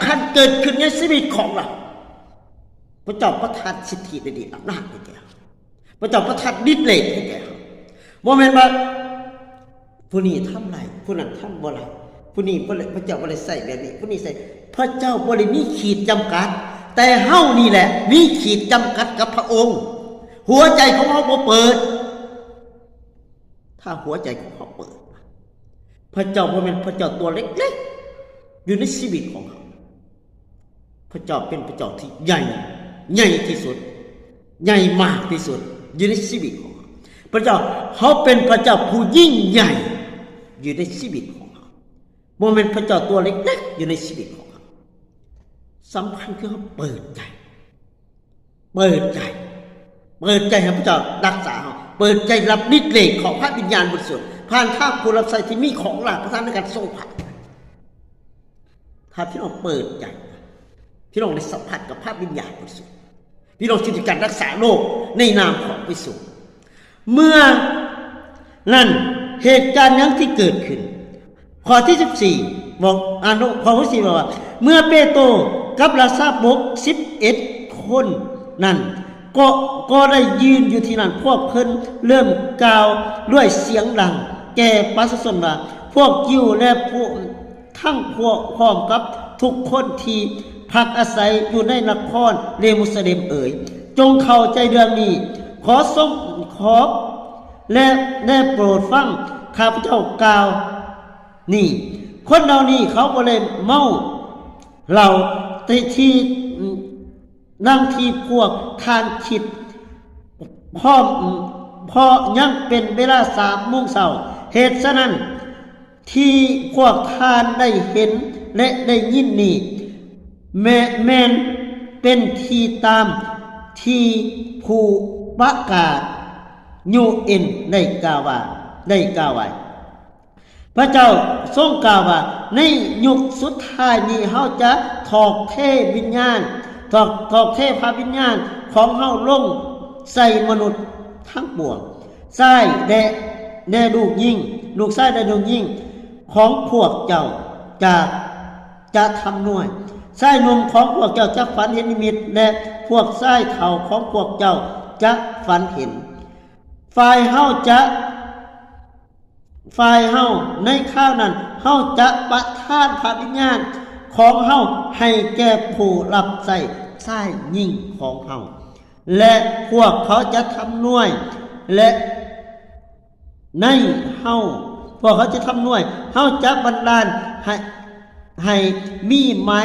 คัญเกิดขึ้นในชีวิตของเราพระเจ้าประทานสิทธิในอำนาจให้แก่พระเจ้าประทานฤทธิ์เดชให้แก่โมเมนต์ว่าผู้นี้ทำไรผู้นั้นทำบ่ไรผู้นี้พระเจ้าบ่ได้ใส่แบบนี้ผู้นี้ใส่พระเจ้าบ่ได้มีขีดจำกัดแต่เฮานี่แหละมีขีดจำกัดกับพระองค์หัวใจของเราบ่เปิดถ้าหัวใจของเขาเปิดพระเจ้าบ่แม่นพระเจ้าตัวเล็กๆอยู่ในชีวิตของเขาพระเจ้าเป็นพระเจ้าที่ใหญ่ที่สุดใหญ่มากที่สุดอยู่ในชีวิตของเขาพระเจ้าเขาเป็นพระเจ้าผู้ยิ่งใหญ่อยู่ในชีวิตของเขาโมเมนต์พระเจ้าตัวเล็กๆอยู่ในชีวิตของเขาสำคัญคือเขาเปิดใจให้พระเจ้ารักษาเขาเปิดใจรับฤทธิ์เดชของพระวิญญาณบริสุทธิ์ผ่านทางผู้รับใช้ที่มีของหลากประทานในการทรงผ่านถ้าพี่น้องเปิดใจพี่น้องได้สัมผัสกับพระวิญญาณบริสุทธิ์พี่น้องจะมีการรักษาโรคในนามของพระเยซูเมื่อนั้นเหตุการณ์นั้นที่เกิดขึ้นข้อที่14บอกข้อที่14บอกว่าเมื่อเปโตรกับราชาบก11คนนั้นก็ได้ยืนอยู่ที่นั่นพวกเพิ่นเริ่มกล่าวด้วยเสียงดังแก่ประชาชนว่าพวกยิวและพวกทั้งพวกพร้อมกับทุกคนที่พักอาศัยอยู่ในนครเยรูซาเล็มจงเข้าใจเรื่องนี้ขอและโปรดฟังข้าพเจ้ากล่าวนี่คนเหล่านี้เขาบ่ได้เมาเราที่นั่งที่พวกทานคิดพอยังเป็นเวลา3 โมงเช้าเหตุฉะนั้นที่พวกทานได้เห็นและได้ยินนี่แม่นเป็นที่ตามที่ผู้ประกาศยูเอ็นได้กล่าวไว้พระเจ้าทรงกล่าวว่าในยุคสุดท้ายนี้เฮาจะถอกเทวิญญาณถอกเทพระวิญญาณของเฮาลงใส่มนุษย์ทั้งปวงชายแด่ลูกชายแด่ลูกหญิงของพวกเจ้าจะทำน่วยชายหนุ่มของพวกเจ้าจะฝันเห็นนิมิตและพวกชายเฒ่าของพวกเจ้าจะฝันเห็นฝ่ายเฮาในข้าวนั้นเฮาจะประทานพระวิญญาณของเฮาให้แก่ผู้รับใช้ชายหญิงของเฮาและพวกเขาจะทำน่วยและในเฮาพวกเขาจะทำน่วยเฮาจะบันดาลให้มีไม้